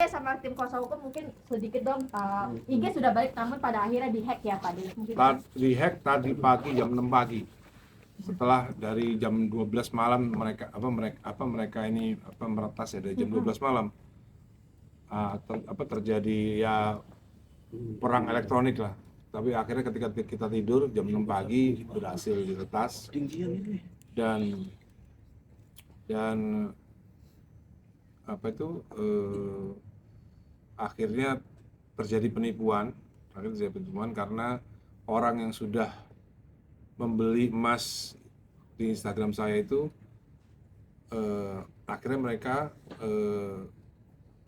sama tim kuasa hukum mungkin sedikit dong. IG sudah balik namun pada akhirnya dihack ya Pak Des. Mungkin Dihack tadi pagi jam 6 pagi. Setelah dari jam 12 malam mereka ini meretas ya dari jam 12 malam. Terjadi ya perang elektronik lah. Tapi akhirnya ketika kita tidur jam 6 pagi berhasil diretas dan akhirnya terjadi penipuan karena orang yang sudah membeli emas di Instagram saya itu akhirnya mereka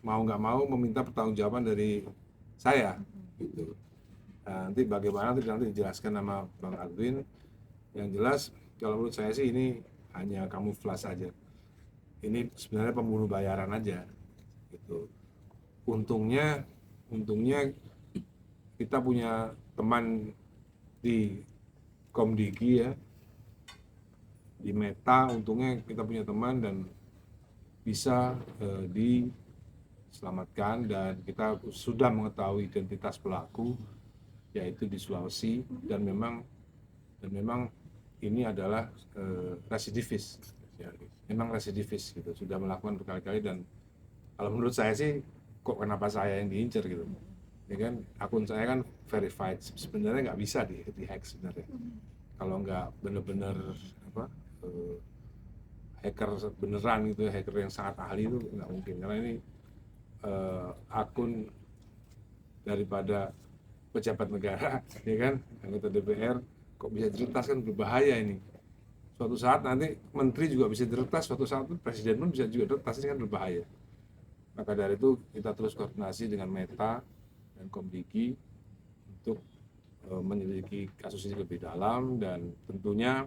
mau nggak mau meminta pertanggungjawaban dari saya gitu. Nah, nanti bagaimana nanti dijelaskan sama Bang Adwin. Yang jelas kalau menurut saya sih ini hanya kamuflase aja. Ini sebenarnya pembunuh bayaran aja gitu. Untungnya kita punya teman di Komdigi ya, di Meta. Untungnya kita punya teman dan bisa diselamatkan dan kita sudah mengetahui identitas pelaku yaitu di Sulawesi dan memang ini adalah residivis ya, memang residivis gitu, sudah melakukan berkali-kali. Dan kalau menurut saya sih kok kenapa saya yang diincar gitu ya kan, akun saya kan verified, sebenarnya nggak bisa di-hack sebenarnya kalau nggak bener-bener hacker beneran gitu, hacker yang sangat ahli itu nggak mungkin, karena ini akun daripada pejabat negara ya kan, anggota DPR kok bisa diretas, kan berbahaya ini. Suatu saat nanti menteri juga bisa diretas, suatu saat presiden pun bisa juga diretas, ini kan berbahaya. Maka dari itu kita terus koordinasi dengan Meta dan Komdigi untuk menyelidiki kasus ini lebih dalam, dan tentunya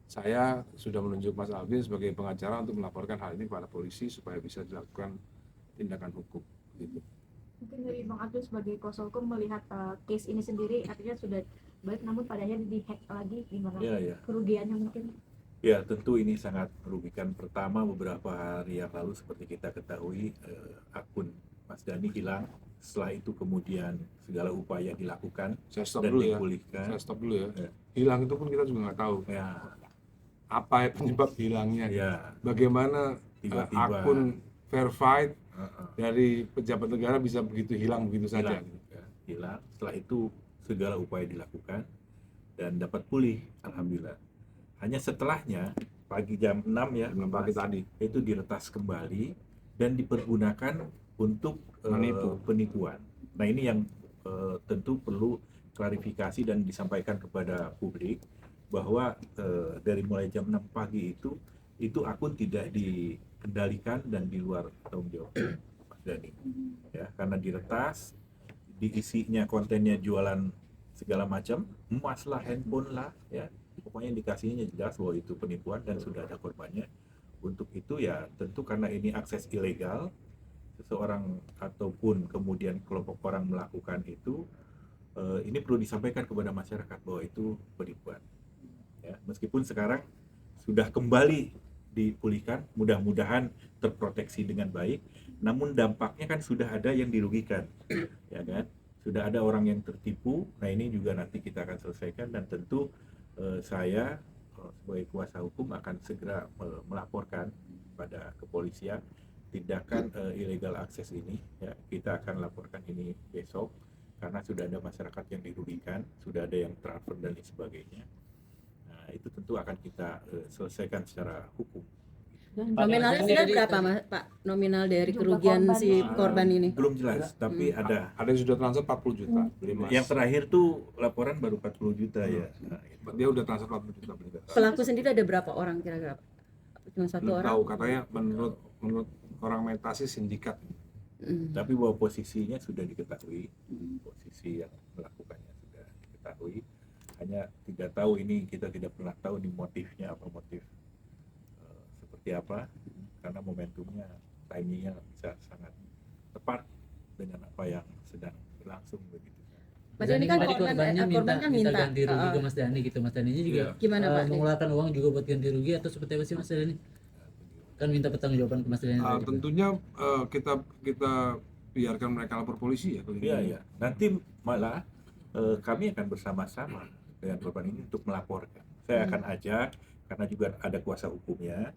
saya sudah menunjuk Mas Alvin sebagai pengacara untuk melaporkan hal ini kepada polisi supaya bisa dilakukan tindakan hukum gitu. Mungkin dari Bang Adwin sebagai kuasa hukum melihat case ini sendiri artinya sudah baik namun pada akhirnya dihack lagi, gimana kerugiannya mungkin? Ya tentu ini sangat merugikan. Pertama, beberapa hari yang lalu seperti kita ketahui akun Mas Dhani hilang. Setelah itu kemudian segala upaya dilakukan dan dipulihkan. Saya stop dulu ya. Hilang itu pun kita juga nggak tahu ya apa penyebab hilangnya ya. Bagaimana tiba-tiba akun verified dari pejabat negara bisa begitu hilang begitu saja hilang. Setelah itu segala upaya dilakukan dan dapat pulih, alhamdulillah. Hanya setelahnya pagi jam 6 ya, pagi tadi itu diretas kembali dan dipergunakan untuk penipuan. Nah ini yang tentu perlu klarifikasi dan disampaikan kepada publik bahwa dari mulai jam 6 pagi itu akun tidak dikendalikan dan di luar tanggung jawab Mas Dhani ya, karena diretas, diisinya kontennya jualan segala macam, emas lah, handphone lah ya, pokoknya indikasinya jelas bahwa itu penipuan dan sudah ada korbannya. Untuk itu ya tentu karena ini akses ilegal, seseorang ataupun kemudian kelompok orang melakukan itu, ini perlu disampaikan kepada masyarakat bahwa itu penipuan ya. Meskipun sekarang sudah kembali dipulihkan, mudah-mudahan terproteksi dengan baik, namun dampaknya kan sudah ada yang dirugikan ya kan, sudah ada orang yang tertipu. Nah ini juga nanti kita akan selesaikan, dan tentu saya sebagai kuasa hukum akan segera melaporkan pada kepolisian tindakan illegal akses ini ya. Kita akan laporkan ini besok karena sudah ada masyarakat yang dirugikan, sudah ada yang transfer dan lain sebagainya. Nah itu tentu akan kita selesaikan secara hukum. Nominalnya sudah berapa Pak? Nominal dari kerugian si korban ini? Belum jelas, tapi ada yang sudah transfer 40 juta. Yang terakhir tuh laporan baru 40 juta ya. Nah, dia udah transfer 40 juta. Pelaku sendiri ada berapa orang kira-kira? Cuma satu orang? Tahu, katanya menurut orang Meta sih sindikat. Tapi bahwa posisinya sudah diketahui, posisi yang melakukannya sudah diketahui. Hanya tidak tahu, ini kita tidak pernah tahu nih motifnya apa, motif seperti apa, karena momentumnya, timingnya bisa sangat tepat dengan apa yang sedang berlangsung begitu. Mas Dhani kan korban kan minta ganti rugi ke Mas Dhani gitu. Mas Dhani juga gimana Pak? Mengeluarkan uang juga buat ganti rugi atau seperti apa sih Mas Dhani? Kan minta pertanggungjawaban ke Mas Dhani. Tentunya kita biarkan mereka lapor polisi ya? Iya, iya. Nanti malah kami akan bersama-sama dengan korban ini untuk melaporkan. Saya akan ajak, karena juga ada kuasa hukumnya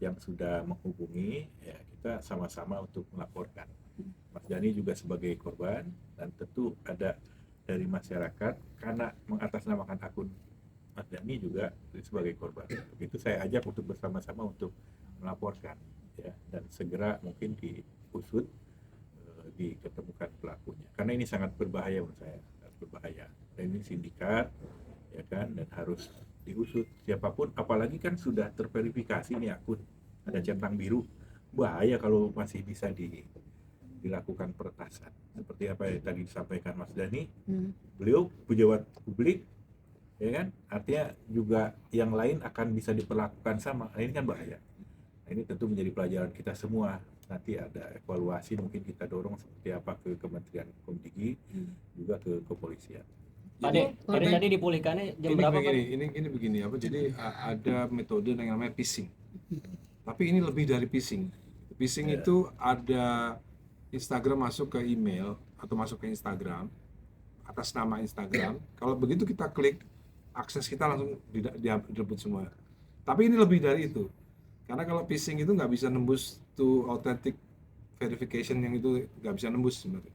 yang sudah menghubungi, ya kita sama-sama untuk melaporkan. Mas Dhani juga sebagai korban, dan tentu ada dari masyarakat, karena mengatasnamakan akun Mas Dhani juga sebagai korban. Begitu saya ajak untuk bersama-sama untuk melaporkan, ya, dan segera mungkin diusut, diketemukan pelakunya. Karena ini sangat berbahaya menurut saya, sangat berbahaya. Dan ini sindikat, ya kan, dan harus diusut siapapun. Apalagi kan sudah terverifikasi nih akun, ada centang biru. Bahaya kalau masih bisa dilakukan peretasan. Seperti apa yang tadi disampaikan Mas Dhani, beliau pejabat publik, ya kan, artinya juga yang lain akan bisa diperlakukan sama. Nah, ini kan bahaya. Nah, ini tentu menjadi pelajaran kita semua. Nanti ada evaluasi, mungkin kita dorong seperti apa ke Kementerian Kominfo, juga ke kepolisian. Pak De, tadi dipulihkannya jam berapa Pak? Ini begini apa? Jadi ada metode yang namanya phishing. Tapi ini lebih dari phishing. Phishing itu ada Instagram masuk ke email atau masuk ke Instagram atas nama Instagram. Kalau begitu kita klik, akses kita langsung direbut semua. Tapi ini lebih dari itu. Karena kalau phishing itu nggak bisa nembus to authentic verification, yang itu nggak bisa nembus sebenarnya.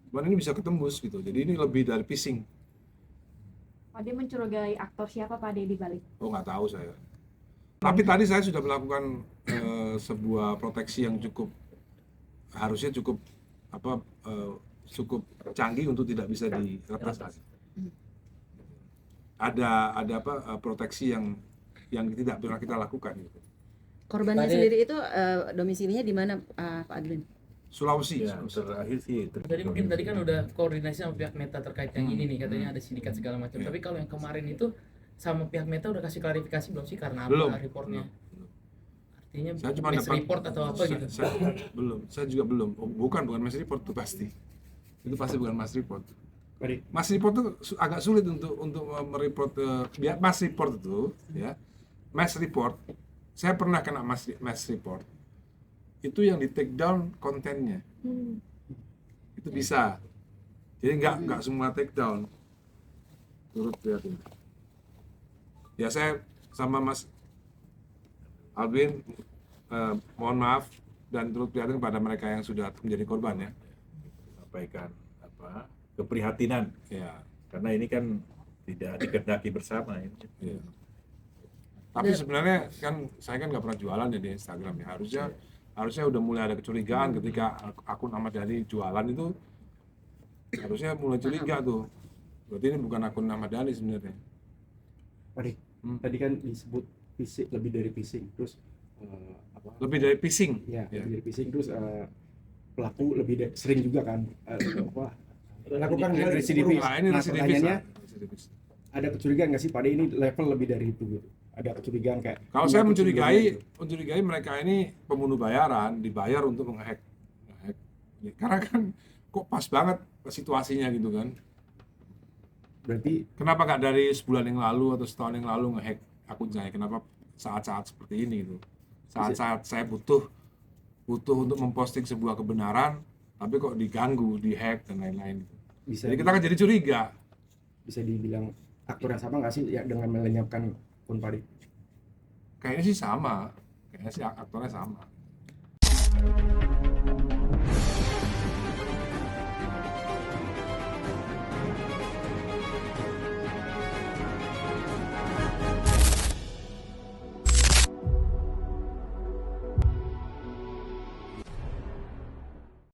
Cuman ini bisa ketembus gitu. Jadi ini lebih dari phishing. Pak De mencurigai aktor siapa Pak De di balik? Oh, nggak tahu saya. Tapi tadi saya sudah melakukan sebuah proteksi yang harusnya cukup canggih untuk tidak bisa diretas. Ada proteksi yang tidak pernah kita lakukan gitu. Korbannya sendiri itu domisilinya di mana, Pak Adlin? Sulawesi. Ya, terakhir sih. Jadi mungkin tadi kan udah koordinasi sama pihak Meta terkait yang ini nih, katanya ada sindikat segala macam. Tapi kalau yang kemarin itu sama pihak Meta udah kasih klarifikasi belum sih, karena apa reportnya? Artinya saya cuma mass dapat report atau apa gitu? Saya juga belum. Bukan mass report itu pasti. Itu pasti bukan mass report. Mass report itu agak sulit untuk mereport. Biar mass report itu, ya, mass report. Saya pernah kena mass report. Itu yang di take down kontennya. Itu bisa. Jadi nggak semua take down. Turut prihatin. Ya, saya sama Mas Alvin mohon maaf dan turut prihatin kepada mereka yang sudah menjadi korban ya. Sampaikan keprihatinan, ya, karena ini kan tidak dikehendaki bersama ini. Ya. Tapi sebenarnya kan saya kan nggak pernah jualan ya di Instagram ya. Harusnya udah mulai ada kecurigaan ketika akun Ahmad Dhani jualan itu, harusnya mulai curiga tuh. Berarti ini bukan akun Ahmad Dhani sebenarnya. Tadi kan disebut phishing, lebih dari phishing, terus lebih dari phishing. Ya, lebih dari phishing, terus pelaku sering juga kan lakukan residivis. Nah, pertanyaannya, ada kecurigaan nggak sih pada ini level lebih dari itu gitu? Ada kecurigaan kayak? Kalau saya mencurigai mereka ini pembunuh bayaran, dibayar untuk menghack. Karena kan kok pas banget situasinya gitu kan. Berarti kenapa nggak dari sebulan yang lalu atau setahun yang lalu ngehack akun saya? Kenapa saat-saat seperti ini gitu? Saat-saat saya butuh untuk memposting sebuah kebenaran, tapi kok diganggu, dihack dan lain-lain. Jadi kita kan jadi curiga. Bisa dibilang aktor yang sama nggak sih ya dengan melenyapkan akun Padi? Kayaknya sih sama. Kayaknya sih aktornya sama.